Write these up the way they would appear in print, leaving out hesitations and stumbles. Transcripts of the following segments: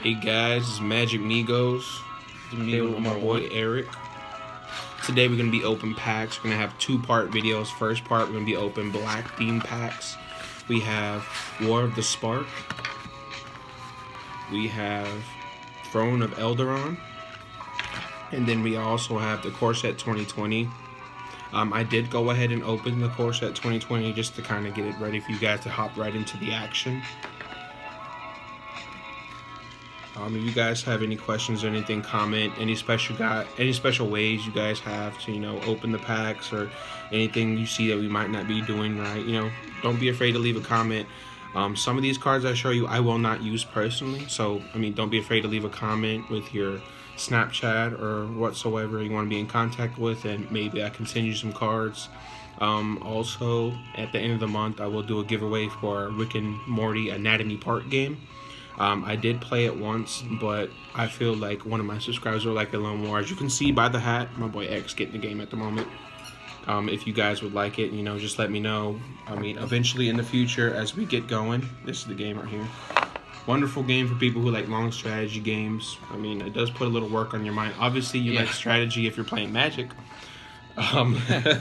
Hey guys, it's Magic Migos. Hey, With my boy Eric. Today we're gonna be open packs. We're gonna have two-part videos. First part we're gonna be open black theme packs. We have War of the Spark. We have Throne of Eldaron. And then we also have the Core Set 2020. I did go ahead and open the Core Set 2020 just to kind of get it ready for you guys to hop right into the action. If you guys have any questions or anything, comment. Any special ways you guys have to, open the packs or anything you see that we might not be doing right, don't be afraid to leave a comment. Some of these cards I show you, I will not use personally. So, don't be afraid to leave a comment with your Snapchat or whatsoever you want to be in contact with, and maybe I can send you some cards. Also, at the end of the month, I will do a giveaway for Rick and Morty Anatomy Park game. I did play it once, but I feel like one of my subscribers would like it a little more. As you can see by the hat, my boy X getting the game at the moment. If you guys would like it, just let me know. Eventually in the future, as we get going, this is the game right here. Wonderful game for people who like long strategy games. It does put a little work on your mind. Obviously, you like strategy if you're playing Magic. But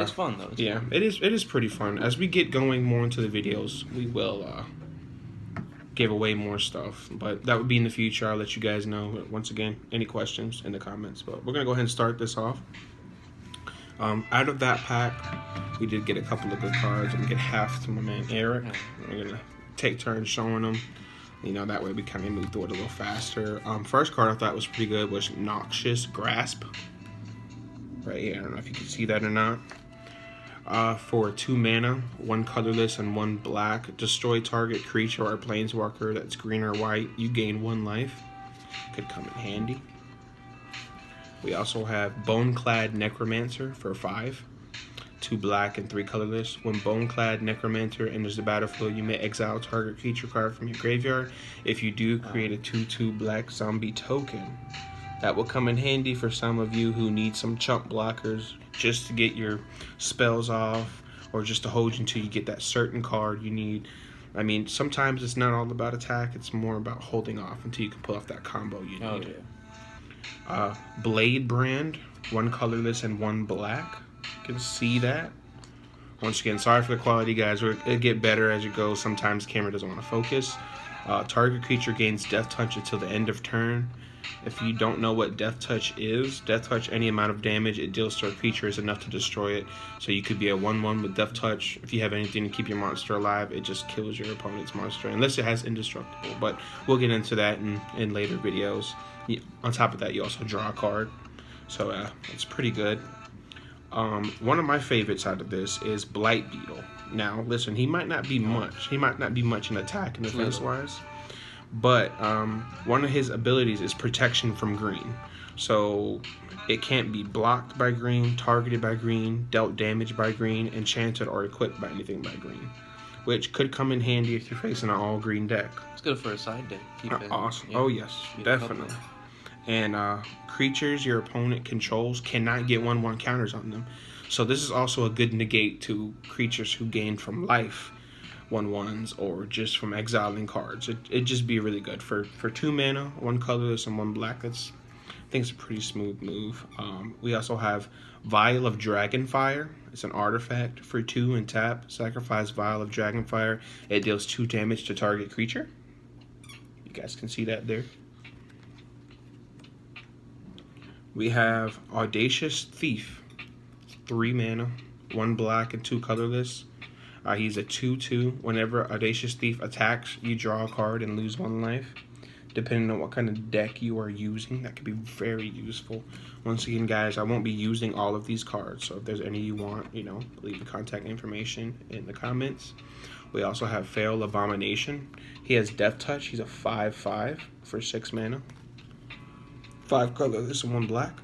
it's fun though. It's fun. It is pretty fun. As we get going more into the videos, we will give away more stuff, but that would be in the future. I'll let you guys know. Once again, any questions in the comments, but we're gonna go ahead and start this off. Out of that pack, we did get a couple of good cards. I'm gonna get half to my man Eric. We're gonna take turns showing them. That way we kind of move through it a little faster. First card I thought was pretty good was Noxious Grasp. Right here, I don't know if you can see that or not. For 2 mana, 1 colorless and 1 black, destroy target creature or planeswalker that's green or white. You gain 1 life. Could come in handy. We also have Boneclad Necromancer for 5. 2 black and 3 colorless. When Boneclad Necromancer enters the battlefield, you may exile target creature card from your graveyard. If you do, create a 2/2 black zombie token. That will come in handy for some of you who need some chump blockers just to get your spells off, or just to hold you until you get that certain card you need. Sometimes it's not all about attack, it's more about holding off until you can pull off that combo you need. Blade Brand, 1 colorless and 1 black. You can see that. Once again, sorry for the quality, guys. It'll get better as you go. Sometimes the camera doesn't want to focus. Target creature gains Death Touch until the end of turn. If you don't know what Death Touch is, Death Touch, any amount of damage it deals to a creature is enough to destroy it. So you could be a 1/1 with Death Touch. If you have anything to keep your monster alive, it just kills your opponent's monster, unless it has Indestructible. But we'll get into that in later videos. On top of that, you also draw a card. So it's pretty good. One of my favorites out of this is Blight Beetle. Now, listen, he might not be much. He might not be much in attack and defense-wise. But one of his abilities is protection from green. So it can't be blocked by green, targeted by green, dealt damage by green, enchanted or equipped by anything by green. Which could come in handy if you're facing an all-green deck. It's good for a side deck. Awesome. Yeah. Oh, yes. Definitely. And creatures your opponent controls cannot get 1/1 counters on them. So this is also a good negate to creatures who gain from life 1/1s or just from exiling cards. It'd just be really good for 2 mana, 1 colorless and 1 black. I think it's a pretty smooth move. We also have Vial of Dragonfire. It's an artifact for 2 and tap. Sacrifice Vial of Dragonfire. It deals 2 damage to target creature. You guys can see that there. We have Audacious Thief. 3 mana, 1 black and 2 colorless. He's a 2/2. Whenever Audacious Thief attacks, you draw a card and lose 1 life. Depending on what kind of deck you are using, that could be very useful. Once again, guys, I won't be using all of these cards, so if there's any you want, leave the contact information in the comments. We also have Feral Abomination. He has Death Touch. He's a 5/5 for 6 mana. 5 colorless and 1 black.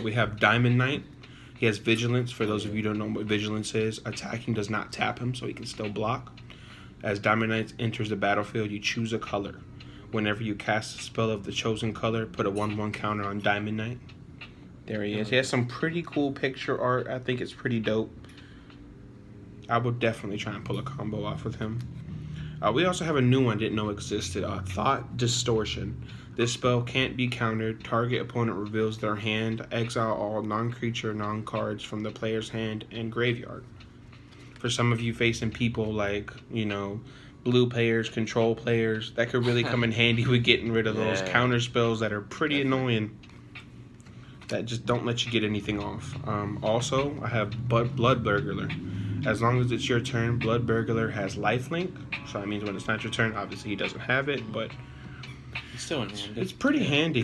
We have Diamond Knight. He has Vigilance. For those of you who don't know what Vigilance is, attacking does not tap him, so he can still block. As Diamond Knight enters the battlefield, you choose a color. Whenever you cast a spell of the chosen color, put a 1/1 counter on Diamond Knight. There he is. He has some pretty cool picture art. I think it's pretty dope. I would definitely try and pull a combo off with him. We also have a new one didn't know existed. Thought Distortion. This spell can't be countered. Target opponent reveals their hand. Exile all non-creature, non-cards from the player's hand and graveyard. For some of you facing people like, blue players, control players, that could really come in handy with getting rid of those counter spells that are pretty annoying. That just don't let you get anything off. Also, I have Blood Burglar. As long as it's your turn, Blood Burglar has lifelink. So that means when it's not your turn, obviously he doesn't have it, but it's still in handy. It's pretty handy.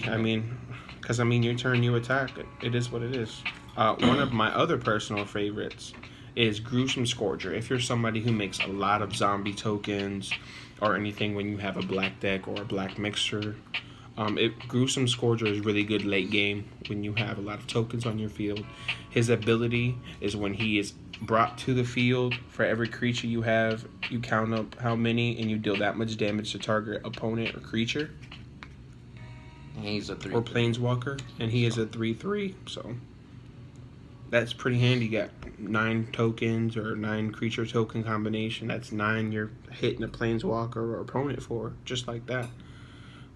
Because your turn, you attack. It is what it is. One of my other personal favorites is Gruesome Scourger. If you're somebody who makes a lot of zombie tokens or anything when you have a black deck or a black mixture, Gruesome Scourger is really good late game when you have a lot of tokens on your field. His ability is when he is brought to the field, for every creature you have, you count up how many and you deal that much damage to target opponent or creature. And he's a 3/3. Or Planeswalker, and he is a 3/3, so that's pretty handy. You got 9 tokens or 9 creature token combination. That's 9 you're hitting a Planeswalker or opponent for, just like that.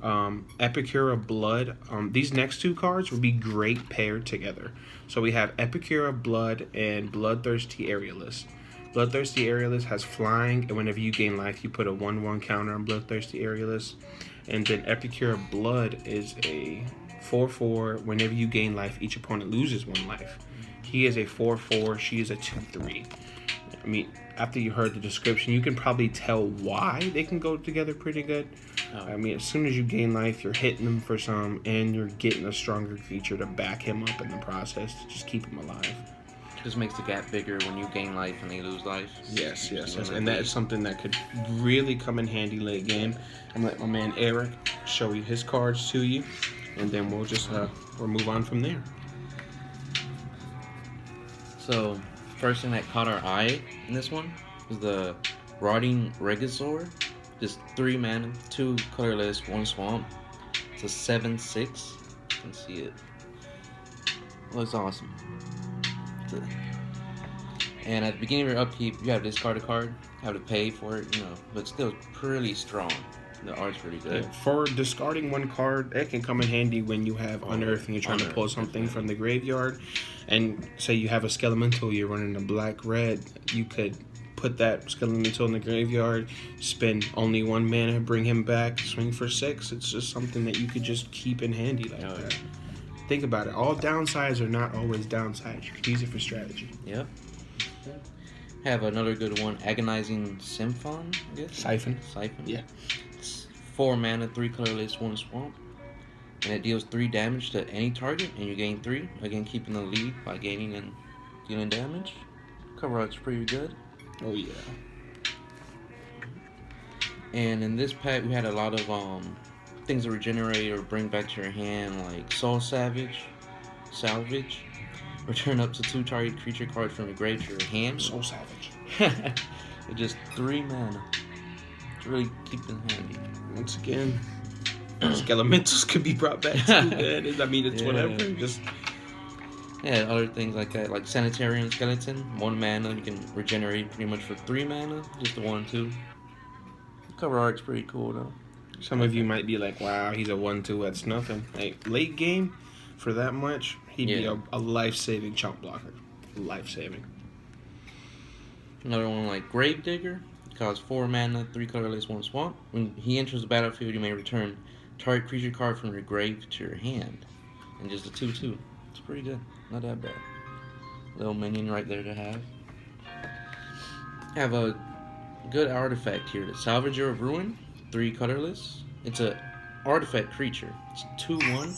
Epicura Blood. These next 2 cards would be great paired together. So we have Epicura Blood and Bloodthirsty Aerialist. Bloodthirsty Aerialist has flying, and whenever you gain life, you put a 1/1 counter on Bloodthirsty Aerialist. And then Epicura Blood is a 4/4. Whenever you gain life, each opponent loses 1 life. He is a 4/4. She is a 2/3. After you heard the description, you can probably tell why they can go together pretty good. As soon as you gain life, you're hitting them for some, and you're getting a stronger creature to back him up in the process to just keep him alive. Just makes the gap bigger when you gain life and they lose life. Yes. And that is something that could really come in handy late game. I'm gonna let my man Eric show you his cards to you, and then we'll just we'll move on from there. So, first thing that caught our eye in this one was the Rotting Regisaur. Just 3 mana, 2 colorless, 1 swamp. It's a 7/6. You can see it. Looks awesome. And at the beginning of your upkeep, you have to discard a card, have to pay for it, but still pretty strong. The art's pretty good. Yeah, for discarding 1 card, that can come in handy when you have Unearth and you're trying to pull something from the graveyard. And say you have a Skelemental, you're running a black-red, you could put that Skelemental in the graveyard, spend only 1 mana, bring him back, swing for 6. It's just something that you could just keep in handy like that. Think about it. All downsides are not always downsides. You can use it for strategy. Yep. Have another good one, Agonizing Symphon, I guess? Siphon. Yeah. It's 4 mana, 3 colorless, 1 swamp. And it deals 3 damage to any target, and you gain 3. Again, keeping the lead by gaining and dealing damage. Cover art's pretty good. Oh, yeah. And in this pack, we had a lot of things that regenerate or bring back to your hand, like Soul Salvage. Return up to 2 target creature cards from your grave to your hand. Soul Savage. With just 3 mana. It's really keeping handy. Once again, Skelementals could be brought back too, man. It's whatever. Just other things like that, like Sanitarium Skeleton, 1 mana, you can regenerate pretty much for 3 mana, just a 1/2. Cover art's pretty cool though. Some of you might be like, wow, he's a 1/2, that's nothing. Like, late game, for that much, he'd be a life-saving chump blocker. Life-saving. Another one like Gravedigger, costs 4 mana, 3 colorless, 1 swamp. When he enters the battlefield, you may return target creature card from your grave to your hand. And just a 2/2. It's pretty good. Not that bad. Little minion right there to have. Have a good artifact here, the Salvager of Ruin, 3 colorless. It's a artifact creature. It's 2/1.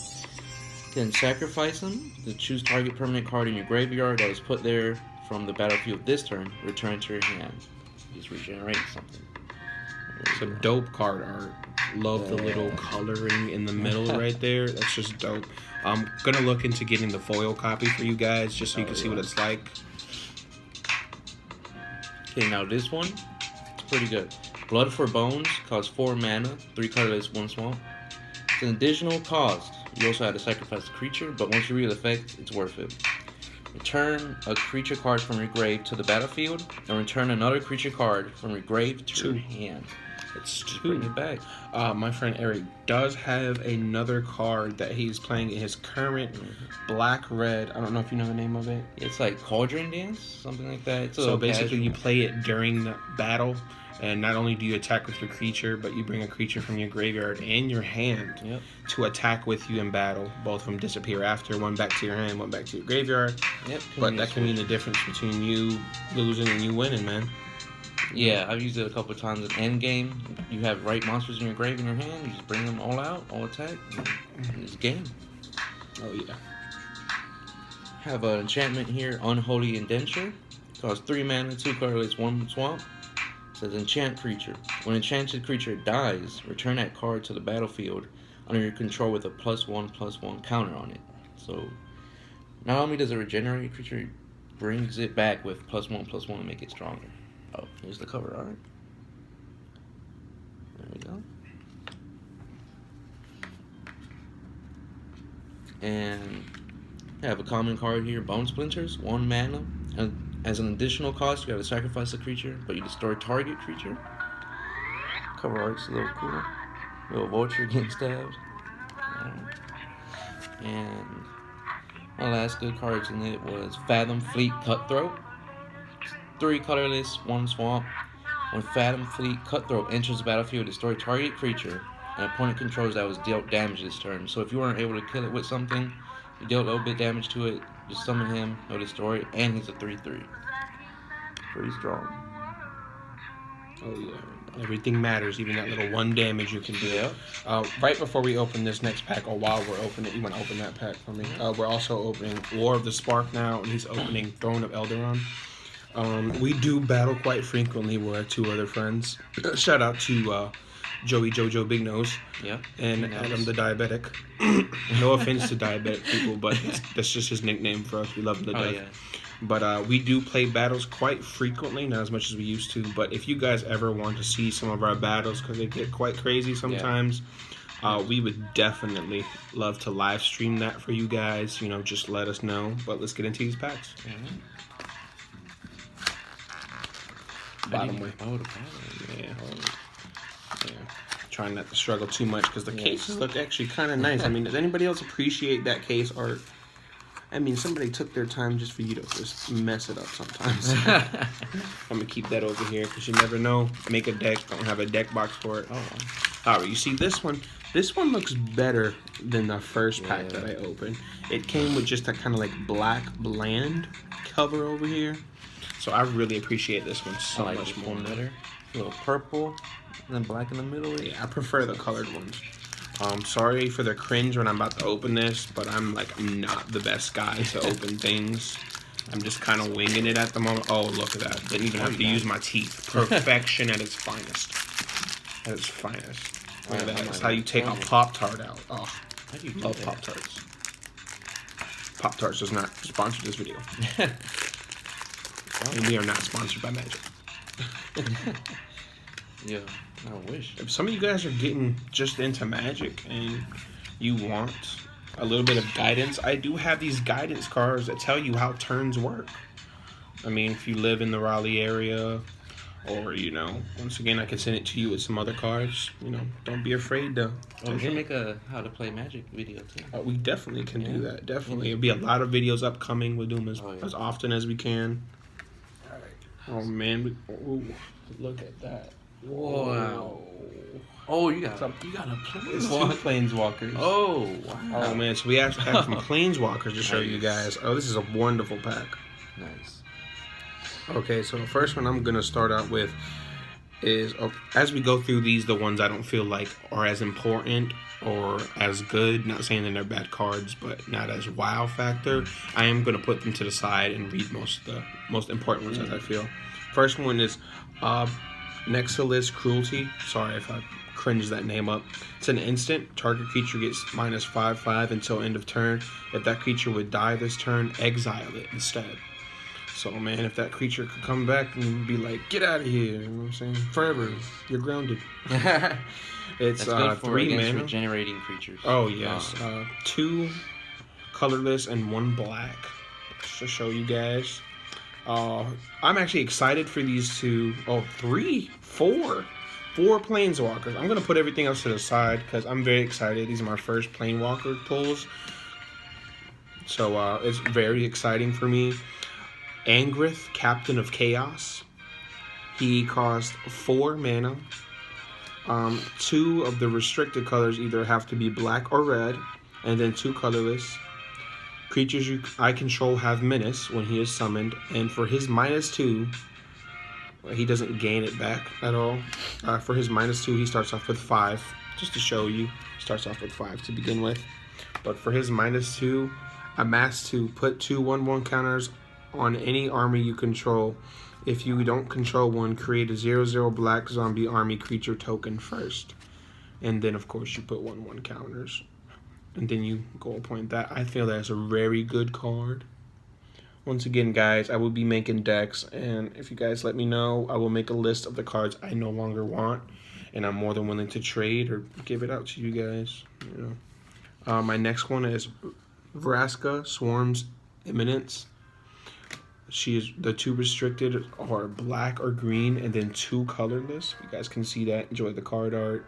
You can sacrifice them to choose target permanent card in your graveyard that was put there from the battlefield this turn. Return to your hand. Just regenerate something. Some dope card art. Love the little coloring in the middle right there. That's just dope. I'm gonna look into getting the foil copy for you guys just so you can see what it's like. Okay, now this one, it's pretty good. Blood for Bones costs 4 mana, 3 colorless, 1 swamp. It's an additional cost. You also have to sacrifice a creature, but once you read the effect, it's worth it. Return a creature card from your grave to the battlefield, and return another creature card from your grave to your hand. It's Bring 2. it back. My friend Eric does have another card that he's playing in his current black red. I don't know if you know the name of it. It's like Cauldron Dance, something like that. It's a So little basically, you casual. play it during the battle, and not only do you attack with your creature, but you bring a creature from your graveyard and your hand Yep. to attack with you in battle. Both of them disappear after. One back to your hand, one back to your graveyard. Yep. But that can mean the difference between you losing and you winning, man. Yeah, I've used it a couple of times in endgame. You have right monsters in your grave in your hand. You just bring them all out, all attack. And it's game. Oh yeah. Have an enchantment here, Unholy Indenture. Costs 3 mana, 2 colorless, 1 swamp. Says enchant creature. When enchanted creature dies, return that card to the battlefield under your control with a +1/+1 counter on it. So not only does it regenerate a creature, it brings it back with +1/+1 to make it stronger. Oh, here's the cover art. There we go. And I have a common card here, Bone Splinters, 1 mana. And as an additional cost, you have to sacrifice a creature, but you destroy target creature. Cover art's a little cool. Little vulture getting stabbed. And my last good cards in it was Fathom Fleet Cutthroat. 3 colorless, 1 swamp. When Fathom Fleet Cutthroat enters the battlefield, destroy target creature an opponent controls that was dealt damage this turn. So if you weren't able to kill it with something, you dealt a little bit damage to it, just summon him, he'll destroy it, and he's a 3/3. Pretty strong. Oh yeah. Everything matters, even that little 1 damage you can do. Yeah. Right before we open this next pack, or while we're opening it, you want to open that pack for me? We're also opening War of the Spark now, and he's opening Throne of Eldaron. We do battle quite frequently. We're 2 other friends. Shout out to Joey Jojo Big Nose Yeah. and Big Nose. Adam the Diabetic. No offense to diabetic people, but that's just his nickname for us. We love him to Oh death. yeah. But we do play battles quite frequently, not as much as we used to. But if you guys ever want to see some of our battles, because they get quite crazy sometimes, we would definitely love to live stream that for you guys. You know, just let us know. But let's get into these packs. Bottom way. Oh, the bottom. Yeah. Yeah. Trying not to struggle too much because the cases look actually kind of nice. I mean, does anybody else appreciate that case art? I mean, somebody took their time just for you to just mess it up sometimes. I'm going to keep that over here because you never know. Make a deck. Don't have a deck box for it. Oh. All right, you see this one? This one looks better than the first pack Yeah. that I opened. It came with just a kind of like black bland cover over here. So I really appreciate this one so I like much this more. one better. A little purple, and then black in the middle. Yeah, I prefer the colored ones. Sorry for the cringe when I'm about to open this, but I'm not the best guy to open things. I'm just kind of winging it at the moment. Oh, look at that. Didn't even have to use my teeth. Perfection at its finest. At its finest. Look at that. That's how you take a Pop-Tart out. Oh, How do you do love that? Pop-Tarts. Pop-Tarts does not sponsor this video. And we are not sponsored by Magic. Yeah, I wish. If some of you guys are getting just into Magic and you want a little bit of guidance, I do have these guidance cards that tell you how turns work. I mean, if you live in the Raleigh area, or, once again, I can send it to you with some other cards. Don't be afraid to We should make a how to play Magic video too. we definitely can do Yeah. that. Definitely. There'll be a lot of videos upcoming. We'll do them as, Oh, yeah. as often as we can. Oh, man. Ooh, look at that. Wow. Oh, you got a It's 2 planeswalker. Planeswalkers. Oh, wow. Oh man, so we actually have some Planeswalkers to show you guys. Oh, this is a wonderful pack. Nice. Okay, so the first one I'm gonna start out with is, as we go through these, the ones I don't feel like are as important or as good. Not saying that they're bad cards, but not as wow factor. I am gonna put them to the side and read the most important ones as I feel. First one is Nexalis Cruelty. Sorry if I cringed that name up. It's an instant. Target creature gets -5/5 until end of turn. If that creature would die this turn, exile it instead. So, man, if that creature could come back and be like, get out of here, you know what I'm saying? Forever. You're grounded. It's That's good for 3 against mana. regenerating creatures. Oh, yes. 2 colorless and 1 black. Just to show you guys. I'm actually excited for these 2. Oh, 3, 4. 4 Planeswalkers. I'm going to put everything else to the side because I'm very excited. These are my first Planewalker pulls. So it's very exciting for me. Angrith, Captain of Chaos. He costs 4 mana. 2 of the restricted colors either have to be black or red, and then 2 colorless. Creatures I control have menace when he is summoned, and for his -2, he doesn't gain it back at all. For his -2, he starts off with 5, just to show you. He starts off with 5 to begin with. But for his -2, amass 2, put 2 1/1 counters on any army you control. If you don't control one, create a 0/0 black zombie army creature token first. And then, of course, you put 1/1 counters. And then you go appoint that. I feel that's a very good card. Once again, guys, I will be making decks. And if you guys let me know, I will make a list of the cards I no longer want. And I'm more than willing to trade or give it out to you guys. You know. My next one is Vraska, Swarm's Eminence. She is the 2 restricted are black or green, and then 2 colorless. You guys can see that. Enjoy the card art.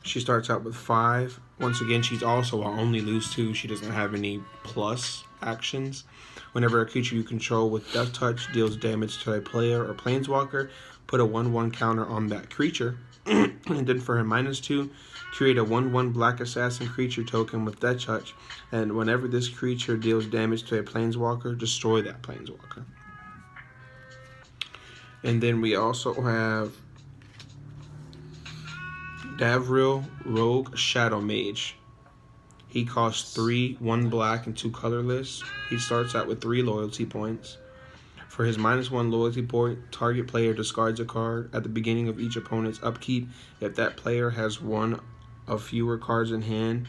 She starts out with 5. Once again, she's also our only lose 2. She doesn't have any plus actions. Whenever a creature you control with Death Touch deals damage to a player or planeswalker, put a 1/1 counter on that creature. And then for her -2, create a 1/1 black assassin creature token with Death Touch, and whenever this creature deals damage to a planeswalker, destroy that planeswalker. And then we also have Davril, Rogue Shadow Mage. He costs 3, 1 black, and 2 colorless. He starts out with 3 loyalty points. For his -1 loyalty point, target player discards a card at the beginning of each opponent's upkeep. If that player has 1 of fewer cards in hand,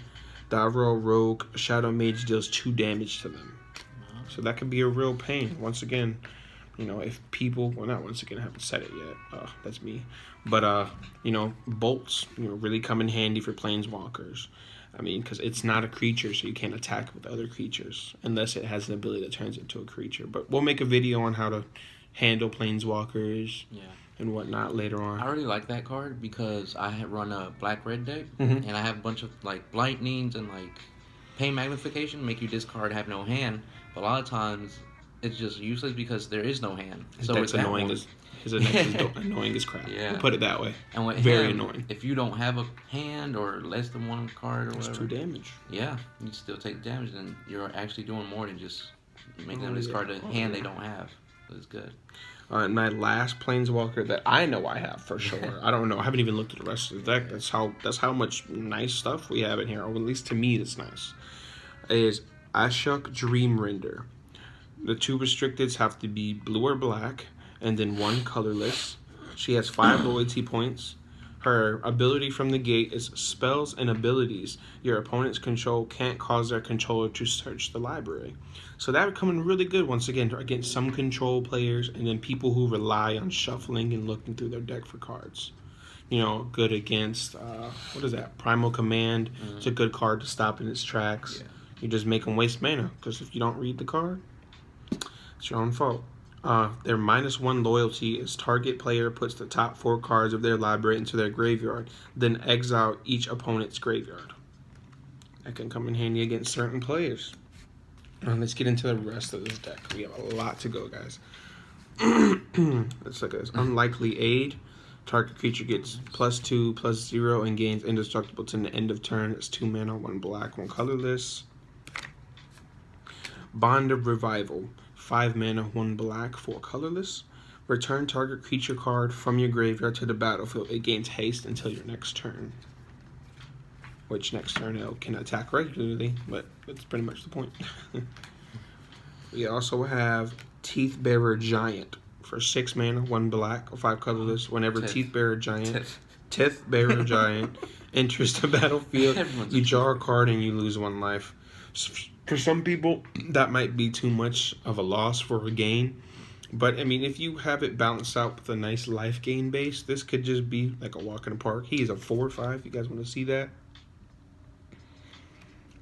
Davril, Rogue Shadow Mage deals 2 damage to them. So that could be a real pain. Once again, you know, if people, well, not once again, I haven't said it yet. That's me. But, you know, bolts, you know, really come in handy for planeswalkers. I mean, because it's not a creature, so you can't attack with other creatures unless it has an ability that turns it into a creature. But we'll make a video on how to handle planeswalkers and whatnot later on. I really like that card because I had run a black-red deck, and I have a bunch of, like, lightnings and, like, pain magnification, make you discard, have no hand. But a lot of times, it's just useless because there is no hand. So it's annoying as his deck is annoying as crap. Yeah. We'll put it that way. And with very him, annoying. If you don't have a hand or less than 1 card or It's whatever, 2 damage. yeah, you still take damage, and you're actually doing more than just making them discard a hand they don't have. So it's good. My last planeswalker that I know I have for sure. I don't know. I haven't even looked at the rest of the deck. That's how much nice stuff we have in here. Or at least to me, it's nice. Is Ashok Dreamrender. The 2 restricteds have to be blue or black, and then 1 colorless. She has 5 loyalty points. Her ability from the gate is spells and abilities your opponent's control can't cause their controller to search the library. So that would come in really good once again against some control players and then people who rely on shuffling and looking through their deck for cards. You know, good against, what is that? Primal Command. It's a good card to stop in its tracks. Yeah. You just make them waste mana because if you don't read the card, it's your own fault. Their -1 loyalty is target player puts the top 4 cards of their library into their graveyard, then exile each opponent's graveyard. That can come in handy against certain players. Let's get into the rest of this deck. We have a lot to go, guys. Let's look at this. Unlikely Aid. Target creature gets +2, +0, and gains indestructible to the end of turn. It's 2 mana, 1 black, 1 colorless. Bond of Revival. 5 mana, 1 black, 4 colorless. Return target creature card from your graveyard to the battlefield. It gains haste until your next turn. Which next turn it can attack regularly, but that's pretty much the point. We also have Teeth Bearer Giant. For 6 mana, 1 black, 5 colorless. Whenever Teeth Bearer Giant enters the battlefield, you draw a card and you lose 1 life. For some people, that might be too much of a loss for a gain. But, I mean, if you have it balanced out with a nice life gain base, this could just be like a walk in the park. He is a 4/5. You guys want to see that?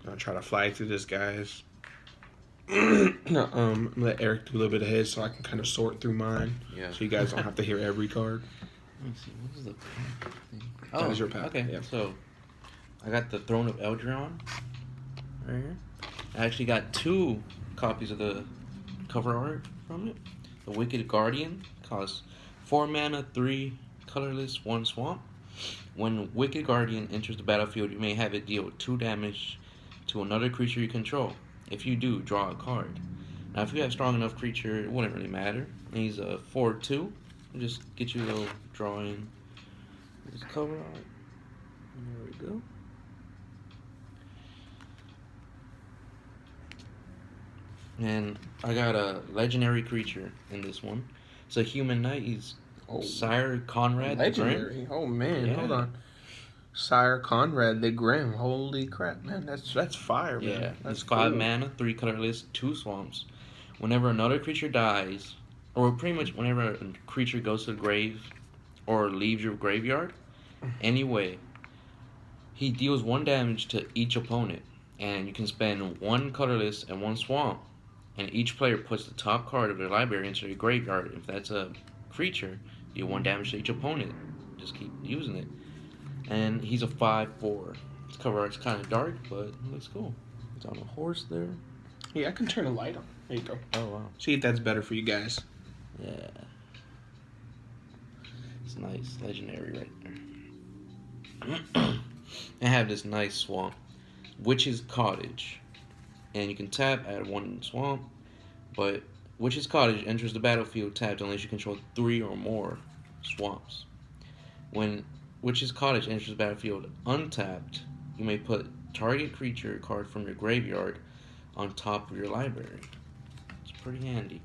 I'll try to fly through this, guys. Let Eric do a little bit of his so I can kind of sort through mine. Yeah. So you guys don't have to hear every card. Let me see. What is the pack thing? That is your pack, Okay, yeah. so I got the Throne of Eldraine right here. I actually got 2 copies of the cover art from it. The Wicked Guardian costs 4 mana, 3 colorless, 1 swamp. When Wicked Guardian enters the battlefield, you may have it deal 2 damage to another creature you control. If you do, draw a card. Now, if you have strong enough creature, it wouldn't really matter. And he's a 4/2. Just get you a little drawing. This cover art. There we go. And I got a legendary creature in this one. It's a human knight. He's Sire Conrad the Grim. Legendary. Oh man, Yeah. hold on. Sire Conrad the Grim. Holy crap, man. That's fire, man. Yeah, That's it's 5 cool. mana, 3 colorless, 2 swamps. Whenever another creature dies, or pretty much whenever a creature goes to the grave or leaves your graveyard, anyway, he deals 1 damage to each opponent. And you can spend 1 colorless and 1 swamp. And each player puts the top card of their library into their graveyard. If that's a creature, deal 1 damage to each opponent. Just keep using it. And he's a 5/4. His cover art's kind of dark, but it looks cool. It's on a horse there. Yeah, I can turn a light on. There you go. Oh, wow. See if that's better for you guys. Yeah. It's nice. Legendary right there. I have this nice swamp. Witch's Cottage. And you can tap, add 1 swamp. But Witch's Cottage enters the battlefield tapped unless you control 3 or more swamps. When Witch's Cottage enters the battlefield untapped, you may put target creature card from your graveyard on top of your library. It's pretty handy.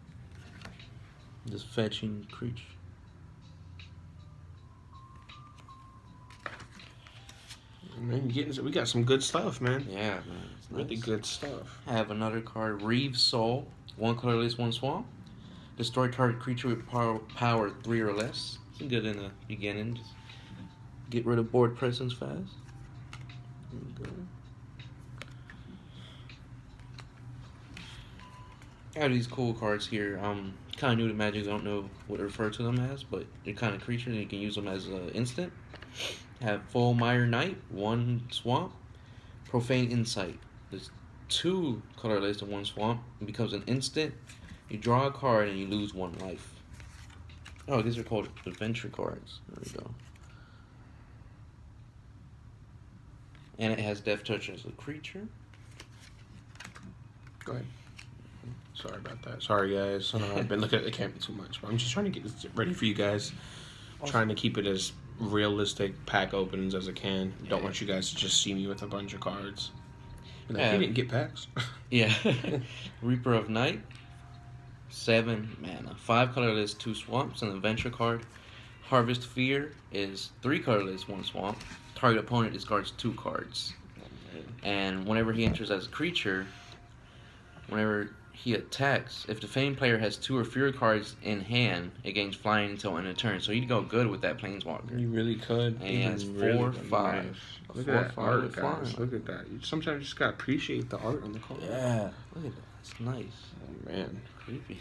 Just fetching creature. Man, we got some good stuff, man. Yeah, man. It's Really nice. good stuff. I have another card, Reeve's Soul. 1 colorless, 1 swamp. Destroy target creature with power 3 or less. It's good in the beginning. Just get rid of board presence fast. There we go. I have these cool cards here. Kind of new to Magic. I don't know what to refer to them as, but they're kind of creatures and you can use them as an instant. Have Full Mire Knight, 1 swamp. Profane Insight. There's 2 colorless and 1 swamp. It becomes an instant. You draw a card and you lose 1 life. Oh, these are called adventure cards. There we go. And it has Death Touch as a creature. Go ahead. Sorry about that. Sorry, guys. I've been looking at the camera too much. But I'm just trying to get this ready for you guys. Trying to keep it as realistic pack openings as I can. Don't want you guys to just see me with a bunch of cards. And he didn't get packs. Yeah. Reaper of Night. 7 mana. 5 colorless, 2 swamps. And the adventure card. Harvest Fear is 3 colorless, 1 swamp. Target opponent discards 2 cards. And whenever he enters as a creature, whenever he attacks, if the Fame player has 2 or fewer cards in hand, it gains flying until end of turn. So you'd go good with that Planeswalker. You really could. And he has 4/5. Look A at that 4/5 art, with guys. flying. Look at that. Sometimes you just gotta appreciate the art on the card. Yeah, look at that. It's nice. Oh, man. Creepy.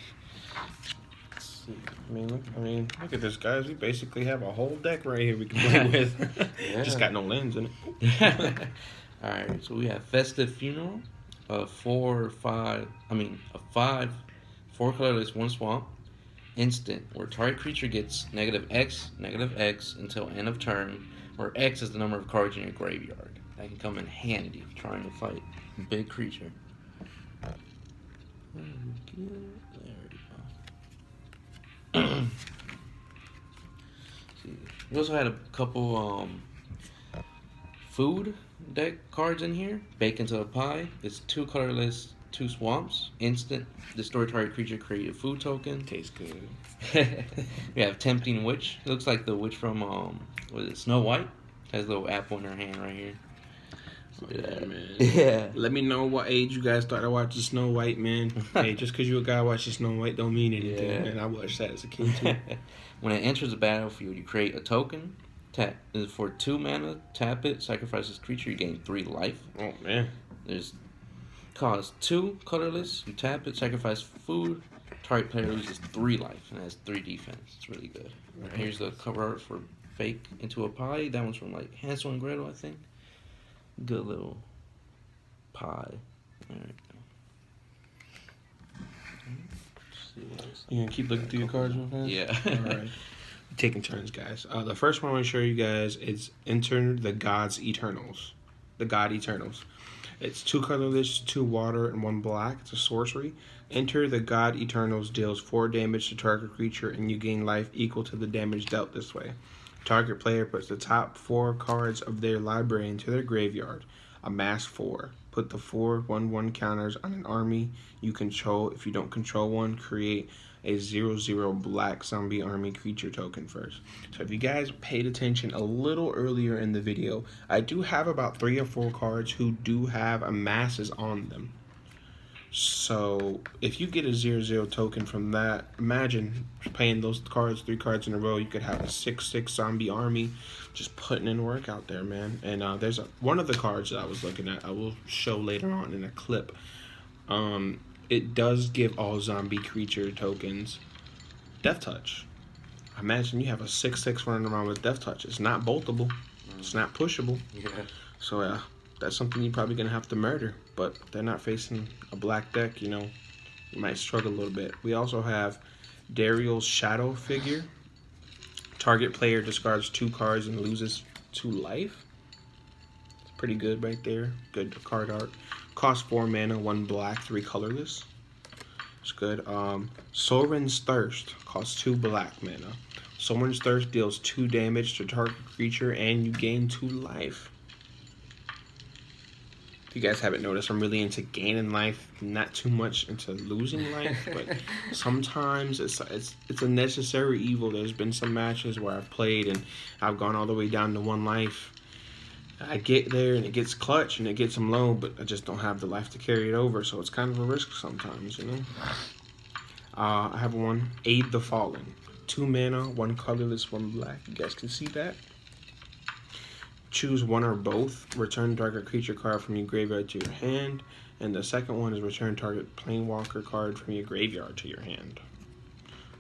Look at this, guys. We basically have a whole deck right here we can play with. Yeah. Just got no lands in it. Alright, so we have Festive Funeral. A 5, 4 colorless, 1 swamp. Instant, where target creature gets -X until end of turn, where X is the number of cards in your graveyard. That can come in handy trying to fight a big creature. There we go. We also had a couple food deck cards in here. Bake into a Pie. It's 2 colorless, 2 swamps. Instant. Destroy target creature, create a food token. Tastes good. We have Tempting Witch. It looks like the witch from what is it, Snow White? Has a little apple in her hand right here. Yeah, man. Yeah. Let me know what age you guys started watching Snow White, man. Hey, just because you a guy watching Snow White don't mean anything, Yeah. man. I watched that as a kid, too. When it enters the battlefield, you create a token. Tap is for 2 mana. Tap it. Sacrifice this creature. You gain 3 life. Oh, man. There's cost 2 colorless. You tap it. Sacrifice food. Target player loses 3 life and has 3 defense. It's really good. Right. Here's the cover art for Fake Into a Pie. That one's from like Hansel and Gretel, I think. Good little pie. Alright. You gonna keep looking through your cards real fast? Yeah. Alright. Taking turns, guys. The first one I want to show you guys is Enter the God's Eternals. The God Eternals. It's 2 colorless, 2 water, and 1 black. It's a sorcery. Enter the God Eternals deals 4 damage to target creature, and you gain life equal to the damage dealt this way. Target player puts the top 4 cards of their library into their graveyard. Amass 4. Put the 4 1/1 counters on an army you control. If you don't control one, create a 0/0 black zombie army creature token first. So if you guys paid attention a little earlier in the video, I do have about 3 or 4 cards who do have amasses on them. So if you get a 0/0 token from that, imagine playing those cards, 3 cards in a row. You could have a 6/6 zombie army, just putting in work out there, man. And there's one of the cards that I was looking at. I will show later on in a clip. It does give all zombie creature tokens Death Touch. Imagine you have a 6/6 running around with Death Touch. It's not boltable. It's not pushable. Yeah. So that's something you're probably gonna have to murder. But they're not facing a black deck, you know. You might struggle a little bit. We also have Dariel's Shadow figure. Target player discards 2 cards and loses 2 life. It's pretty good right there. Good card art. Costs 4 mana, 1 black, 3 colorless. It's good. Soren's Thirst costs 2 black mana. Soren's Thirst deals 2 damage to target creature and you gain 2 life. If you guys haven't noticed, I'm really into gaining life, not too much into losing life, but sometimes it's a necessary evil. There's been some matches where I've played and I've gone all the way down to 1 life. I get there and it gets clutch and it gets them low, but I just don't have the life to carry it over, so it's kind of a risk sometimes, you know. I have one, Aid the Fallen. 2 mana, 1 colorless, 1 black. You guys can see that. Choose one or both. Return target creature card from your graveyard to your hand. And the second one is return target Planewalker card from your graveyard to your hand.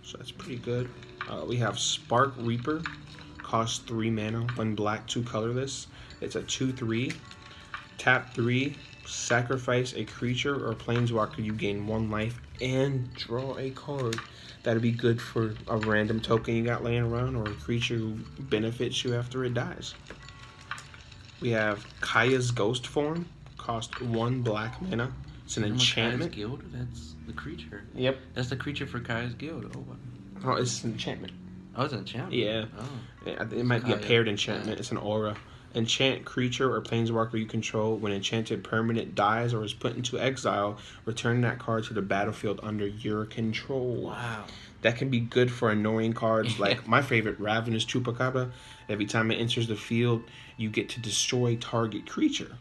So that's pretty good. We have Spark Reaper. Costs 3 mana, 1 black, 2 colorless. It's a 2/3. Tap 3. Sacrifice a creature or planeswalker. You gain 1 life and draw a card. That'd be good for a random token you got laying around or a creature who benefits you after it dies. We have Kaya's Ghost Form. Cost 1 black mana. It's an enchantment. Kaya's Guild? That's the creature. Yep. That's the creature for Kaya's Guild. Oh, wow. Oh, it's an enchantment. Oh, it's an enchantment? Yeah. Oh. It might be a paired enchantment. It's an aura. Enchant creature or planeswalker you control. When enchanted permanent dies or is put into exile, return that card to the battlefield under your control. Wow. That can be good for annoying cards like my favorite, Ravenous Chupacabra. Every time it enters the field, you get to destroy target creature.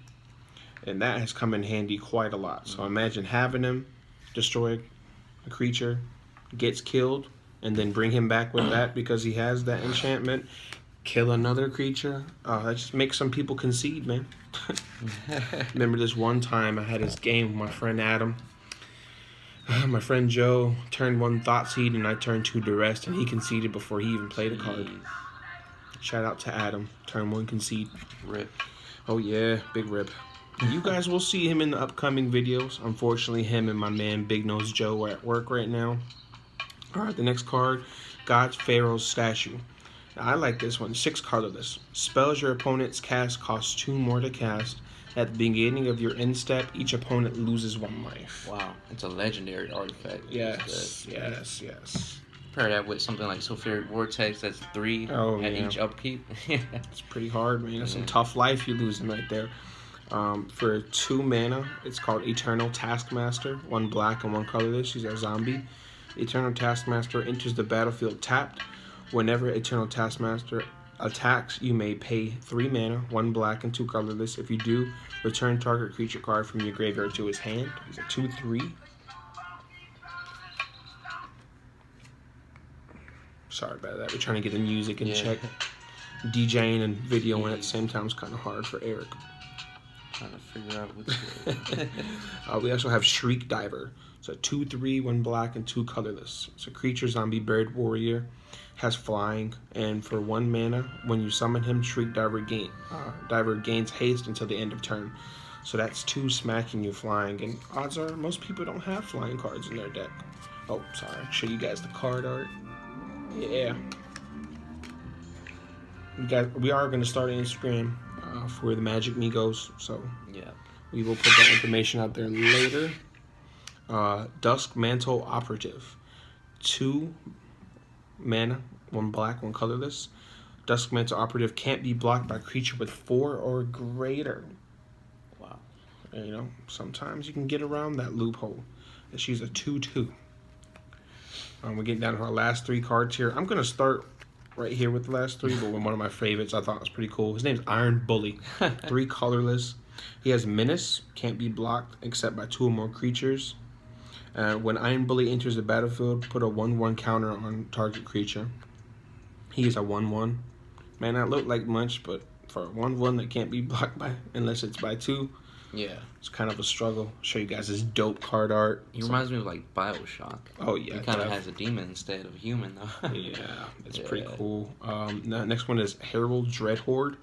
And that has come in handy quite a lot. So imagine having him destroy a creature, gets killed, and then bring him back with that because he has that enchantment. Kill another creature. That just makes some people concede, man. Remember this one time I had this game with my friend Adam. My friend Joe turned 1 Thoughtseed and I turned 2 Duress, and he conceded before he even played a card. Shout out to Adam. Turn 1 concede. Rip. Oh yeah, big rip. You guys will see him in the upcoming videos. Unfortunately, him and my man Big Nose Joe are at work right now. Alright, the next card, God's Pharaoh's Statue. I like this one. 6 colorless. Spells your opponents cast cost 2 more to cast. At the beginning of your end step, each opponent loses 1 life. Wow, it's a legendary artifact. Yes. Pair that with something like Sulfuric Vortex, that's 3 at each upkeep. It's pretty hard, man. That's some tough life you're losing right there. For 2 mana, it's called Eternal Taskmaster. 1 black and 1 colorless. She's a zombie. Eternal Taskmaster enters the battlefield tapped. Whenever Eternal Taskmaster attacks, you may pay 3 mana, 1 black and 2 colorless. If you do, return target creature card from your graveyard to his hand. He's a 2/3. Sorry about that. We're trying to get the music in check. DJing and videoing at the same time is kind of hard for Eric. Trying to figure out what's We also have Shriek Diver. It's a 2/3, 1 black, and 2 colorless. It's a creature, zombie, bird, warrior. Has flying, and for 1 mana, when you summon him, Shriek Diver gains haste until the end of turn. So that's 2 smacking you flying, and odds are most people don't have flying cards in their deck. Oh, sorry. I'll show you guys the card art. Yeah. We are going to start an Instagram for the Magic Migos, so Yeah. we will put that information out there later. Dusk Mantle Operative. 2 mana, 1 black, 1 colorless. Dusk Mantle Operative can't be blocked by a creature with 4 or greater. Wow. And, you know, sometimes you can get around that loophole. And she's a 2/2. We're getting down to our last 3 cards here. I'm going to start right here with the last 3, but one of my favorites I thought was pretty cool. His name's Iron Bully. 3 colorless. He has Menace, can't be blocked except by 2 or more creatures. When Iron Bully enters the battlefield, put a 1/1 counter on target creature. He is a 1/1. May not look like much, but for a 1/1 that can't be blocked by unless it's by 2, Yeah. it's kind of a struggle. I'll show you guys this dope card art. He reminds me of like Bioshock. Oh yeah, He kind of has a demon instead of a human though. Yeah, it's Yeah. pretty cool. Next one is Herald Dreadhorde.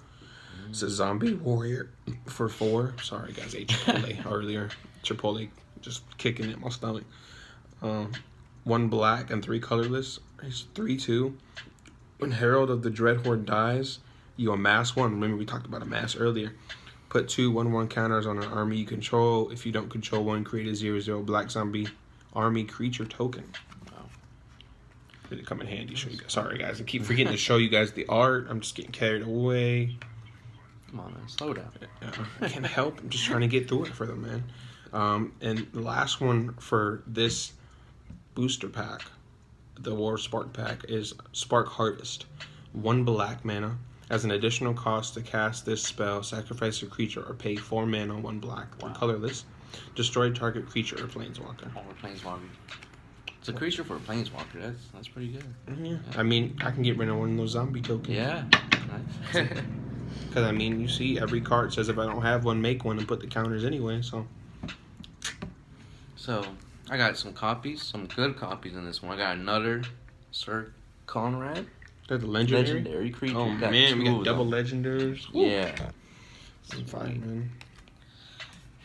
It's a zombie warrior for 4. Sorry guys, ate Chipotle earlier. Chipotle just kicking in my stomach. 1 black and 3 colorless. He's 3/2. When Herald of the Dreadhorde dies, you amass 1. Remember we talked about amass earlier. Put 2 1/1 counters on an army you control. If you don't control one, create a 0/0 black zombie army creature token. Wow. Really come in handy. Show you guys. Sorry guys, I keep forgetting to show you guys the art. I'm just getting carried away. Come on, man. Slow down. I can't help. I'm just trying to get through it for them, man. And the last one for this booster pack, the War Spark pack, is Spark Harvest. 1 black mana. As an additional cost to cast this spell, sacrifice a creature or pay 4 mana, 1 black, 1 colorless. Destroy target creature or planeswalker. Or planeswalker. It's a creature for a planeswalker. That's pretty good. Yeah. I mean, I can get rid of one of those zombie tokens. Yeah. Nice. Because, I mean, you see, every card says if I don't have one, make one and put the counters anyway, so. So, I got some good copies in this one. I got another Sir Conrad. They're the legendary? Legendary creature. Oh, man, we got double legendaries. Woo. Yeah. I'm fine, man.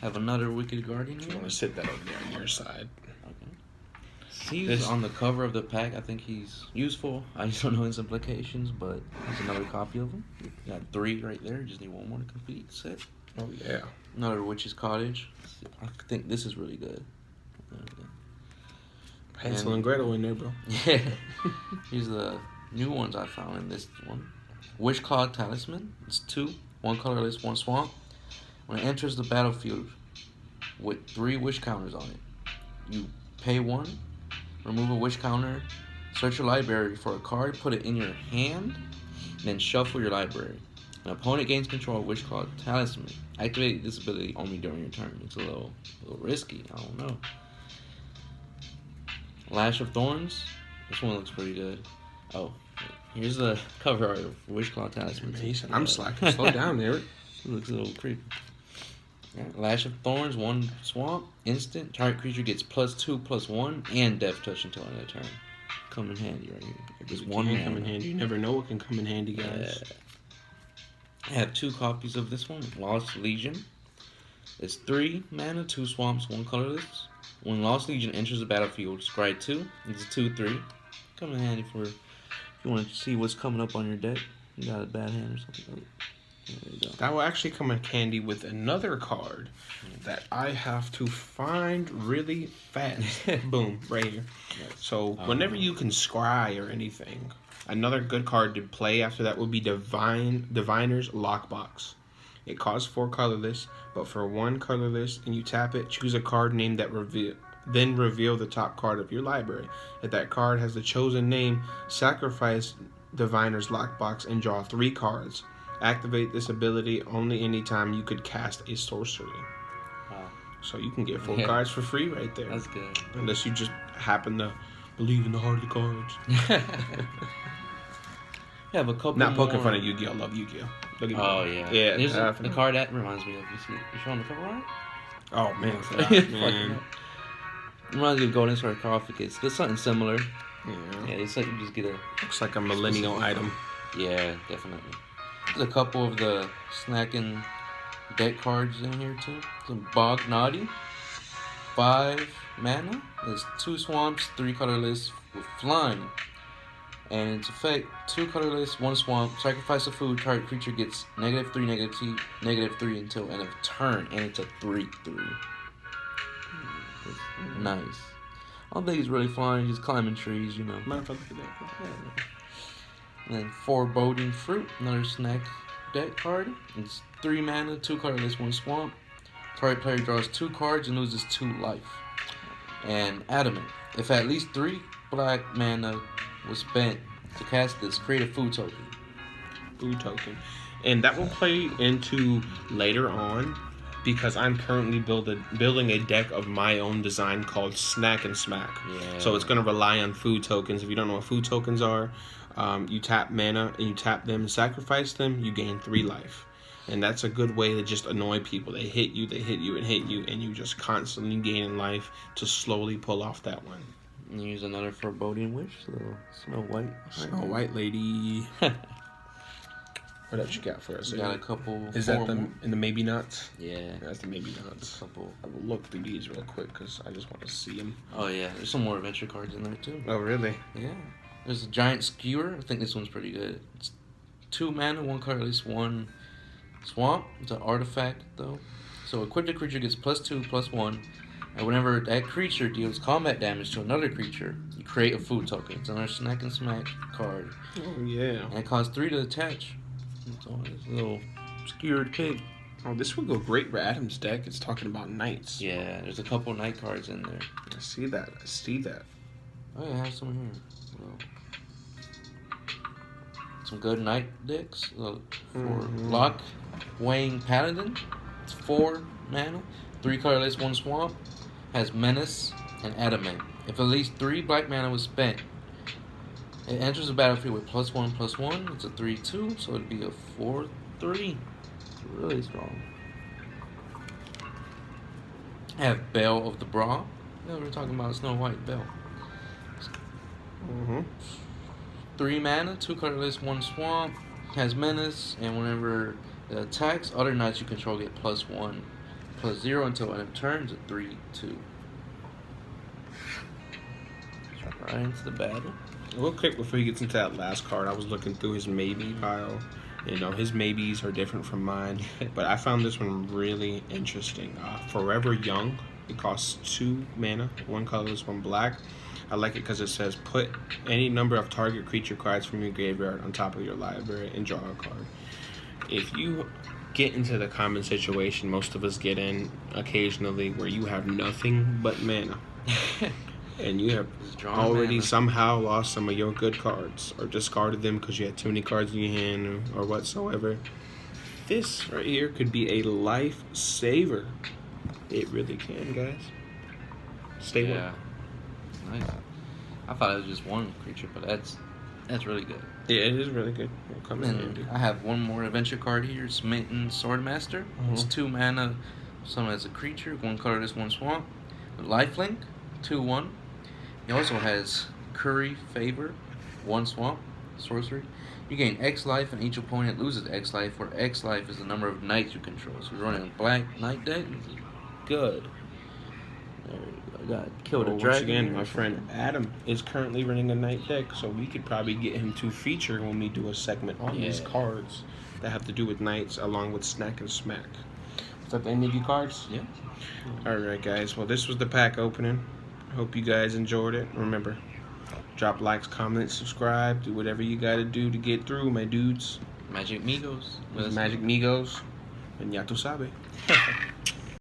Have another Wicked Guardian You here. want to sit that over there on your side. Okay. He's on the cover of the pack. I think he's useful. I just don't know his implications, but there's another copy of him. Got 3 right there. Just need 1 more to complete the set. Oh, yeah. Another Witch's Cottage. I think this is really good. Hansel and Gretel in there, bro. Yeah. Here's the new ones I found in this one. Wishclaw Talisman. It's 2. 1 colorless, 1 swamp. When it enters the battlefield with 3 wish counters on it, you pay 1, remove a wish counter, search your library for a card, put it in your hand, then shuffle your library. An opponent gains control of Wishclaw Talisman. Activate this ability only during your turn. It's a little risky. I don't know. Lash of Thorns. This one looks pretty good. Oh, here's the cover art of Wishclaw Talisman. I'm slacking. Slow down, Eric. It looks a little creepy. Lash of Thorns, 1 swamp, instant. Target creature gets +2/+1 and death touch until end of turn. Come in handy right here. Just 1 can mana. come in handy. You never know what can come in handy, guys. I have 2 copies of this one. Lost Legion. It's 3 mana, 2 swamps, 1 colorless. When Lost Legion enters the battlefield, scry 2. It's a 2/3. Come in handy for if you want to see what's coming up on your deck. You got a bad hand or something. There you go. That will actually come in handy with another card that I have to find really fast. Boom, right here. So whenever you can scry or anything, another good card to play after that would be Diviner's Lockbox. It costs 4 colorless, but for 1 colorless and you tap it, choose a card name that then reveal the top card of your library. If that card has the chosen name, sacrifice Diviner's Lockbox and draw 3 cards. Activate this ability only anytime you could cast a sorcery. Wow. So you can get 4 cards for free right there. That's good. Unless you just happen to believe in the heart of the cards. I have a couple Not poking more. fun at Yu-Gi-Oh! I love Yu-Gi-Oh! Look at me. Oh, yeah. Yeah, Here's the definitely. card that reminds me of. You showing the cover right? Oh, man. Fucking man. up. reminds me of Golden Sarcophagus. There's something similar. Yeah. Yeah, it's like you just get a. Looks like a millennial item. Yeah, definitely. There's a couple of the snacking deck cards in here too. Some Bog Naughty, 5 mana. There's 2 swamps, 3 colorless with flying. And its effect, 2 colorless, 1 swamp. Sacrifice a food. Target creature gets -3, -3 until end of turn, and it's a 3/3. Nice. I don't think he's really flying. He's climbing trees, you know. Mind if I look at that? And then Foreboding Fruit, another snack deck card. It's 3 mana, 2 colorless, 1 swamp. Target player draws 2 cards and loses 2 life. And Adamant. If at least 3 black mana was spent to cast this, create a food token. Food token. And that will play into later on because I'm currently building a deck of my own design called Snack and Smack. Yeah. So it's going to rely on food tokens. If you don't know what food tokens are, you tap mana and you tap them and sacrifice them, you gain 3 life. And that's a good way to just annoy people. They hit you, and you just constantly gain life to slowly pull off that one. And use another Foreboding Wish, little Snow White. Snow White lady. What else you got for us? Got a couple. Is that in the maybe nuts? Yeah. That's the maybe nuts. Couple. I will look through these real quick because I just want to see them. Oh yeah, there's some more adventure cards in there too. Oh really? Yeah. There's a Giant Skewer. I think this one's pretty good. It's 2 mana, 1 colorless, 1 swamp. It's an artifact though. So equipped a creature gets +2/+1, and whenever that creature deals combat damage to another creature, you create a food token. It's another Snack and Smack card. Oh yeah. And it costs 3 to attach. It's on this little skewered pig. Oh, this would go great for Adam's deck. It's talking about knights. Yeah, there's a couple night cards in there. I see that. Oh yeah, I have some here. Well, some good night decks. For Lock Wayne Paladin. It's 4 mana, 3 colorless, 1 swamp. Has Menace and Adamant. If at least 3 black mana was spent, it enters the battlefield with +1/+1. It's a 3/2, so it'd be a 4/3. It's really strong. I have Belle of the Brawl. Yeah, we were talking about Snow White Belle. 3 mana, 2 colorless, 1 swamp. Has Menace, and whenever it attacks, other knights you control get +1/+0 until end of turn. It's a 3/2. Right into the battle. Real quick before he gets into that last card, I was looking through his maybe pile. You know, his maybes are different from mine, but I found this one really interesting. Forever Young. It costs 2 mana, 1 colorless, 1 black. I like it because it says put any number of target creature cards from your graveyard on top of your library and draw a card. If you get into the common situation most of us get in occasionally where you have nothing but mana and you have already somehow lost some of your good cards or discarded them because you had too many cards in your hand or whatsoever, this right here could be a lifesaver. It really can, guys. Stay Yeah. Nice. I thought it was just one creature, but that's really good. Yeah, it is really good. It'll come in handy. I have one more adventure card here, Smitten Swordmaster. It's 2 mana, summon as a creature, 1 colorless, 1 swamp. Lifelink, 2/1. He also has Curry Favor, 1 swamp, sorcery. You gain X life and each opponent loses X life, where X life is the number of knights you control. So you're running a black knight deck. Good. There you go. Got killed a dragon. Once again, my friend Adam is currently running a night deck, so we could probably get him to feature when we do a segment on these cards that have to do with knights, along with Snack and Smack. Is that the end of your cards? Yeah. Alright, guys. Well, this was the pack opening. Hope you guys enjoyed it. Remember, drop likes, comments, subscribe, do whatever you gotta do to get through, my dudes. Magic Migos. Magic Migos. And ya tu sabe.